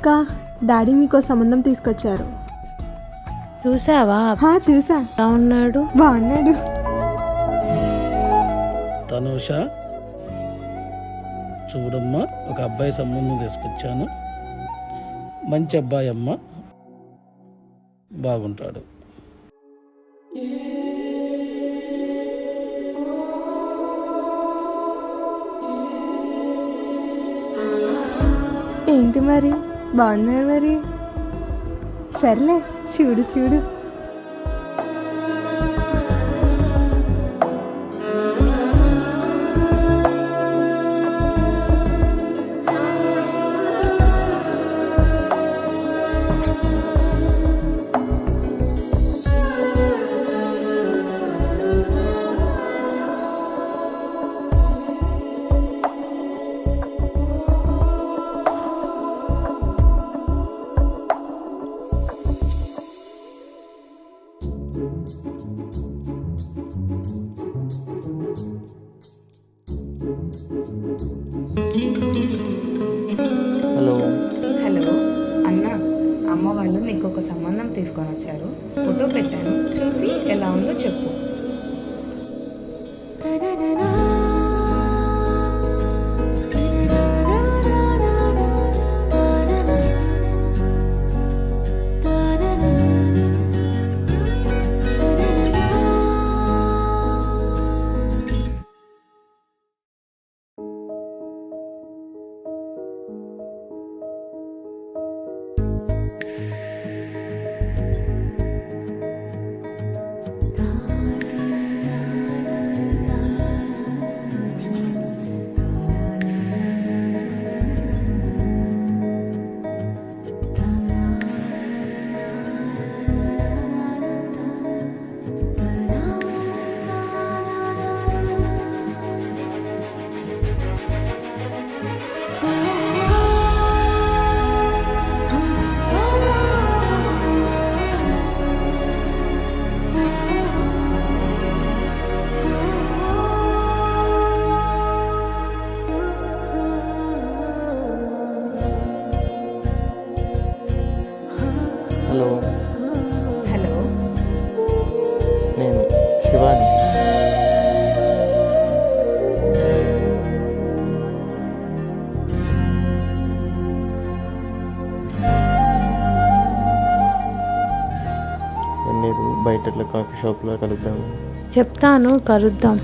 అక్క, డాడీ మీకో సంబంధం తీసుకొచ్చారు. చూసావా? చూసా. ఎలా ఉన్నాడు? బాగున్నాడు. తనుష, చూడమ్మా, ఒక అబ్బాయి సంబంధం తీసుకొచ్చాను. మంచి అబ్బాయి అమ్మ, బాగుంటాడు. ఏంటి మరి, బాగున్నారు మరి? సర్లే, చూడు చూడు. హలో. హలో అన్న, అమ్మ వాళ్ళు నీకు ఒక సంబంధం తీసుకొని వచ్చారు. ఫోటో పెట్టాను, చూసి ఎలా ఉందో చెప్పు. హలో. హలో, నేను శివాని. లేదు, బయట అట్లా కాఫీ షాప్లో కలుద్దాం. చెప్తాను, కలుద్దాం.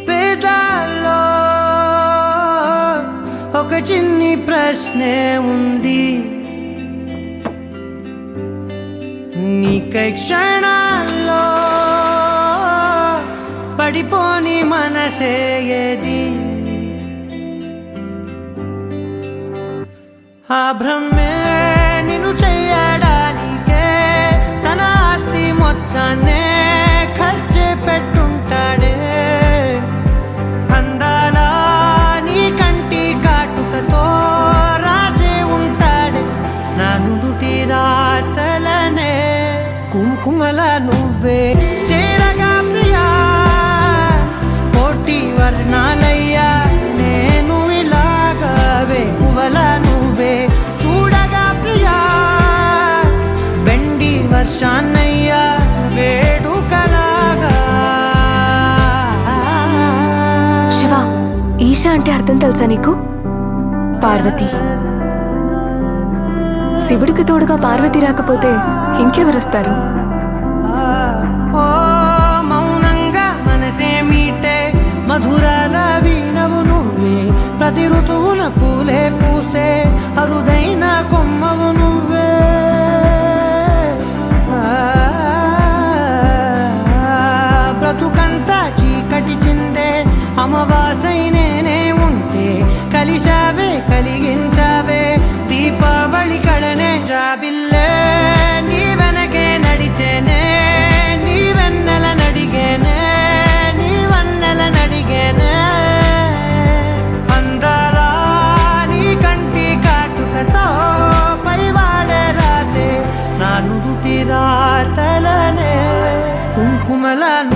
పేదాల్లో ఒక చిన్ని ప్రశ్నే ఉంది, నీకై క్షణాల్లో పడిపోని మనసే ఏది? ఆ భ్రమే నిన్ను చెయ్యడానికే తన ఆస్తి మొత్తాన్నే ఖర్చు పెట్టుంటాడే. అందాలా నీ కంటి కాటుకతో రాసే ఉంటాడే నా నుదుటి రాతలనే. కుంకుమల నువ్వే చేరగా ప్రియా, కోటి వర్ణాలయ్యా నేను ఇలాగవే. పువ్వల నువ్వే చూడగా ప్రియా, వెండి వర్షాన్నయ్యా వేడుకలాగా. శివ, ఈశా అంటే అర్థం తెలుసా నీకు? పార్వతి. శివుడికి తోడుగా పార్వతి రాకపోతే ఇంకెవరొస్తారు? మౌనంగా మనసే మీటే మధురాల వీణవు నువ్వే. ప్రతి ఋతువున పూలే పూసే అరుదైన కొమ్మవు నువ్వే. బ్రతుకంతా చీకటి చిందే అమవాసై నేనే ఉంటే కలిశావే, కలిగించావే దీపావళి కళనే. జాబిల్లే నీ వెనకే నడిచేనే, నీ వెన్నెల నడిగేనే, నీ వన్నెల నడిగేనే. అందాలా నీ కంటి కాటుకతో కలలా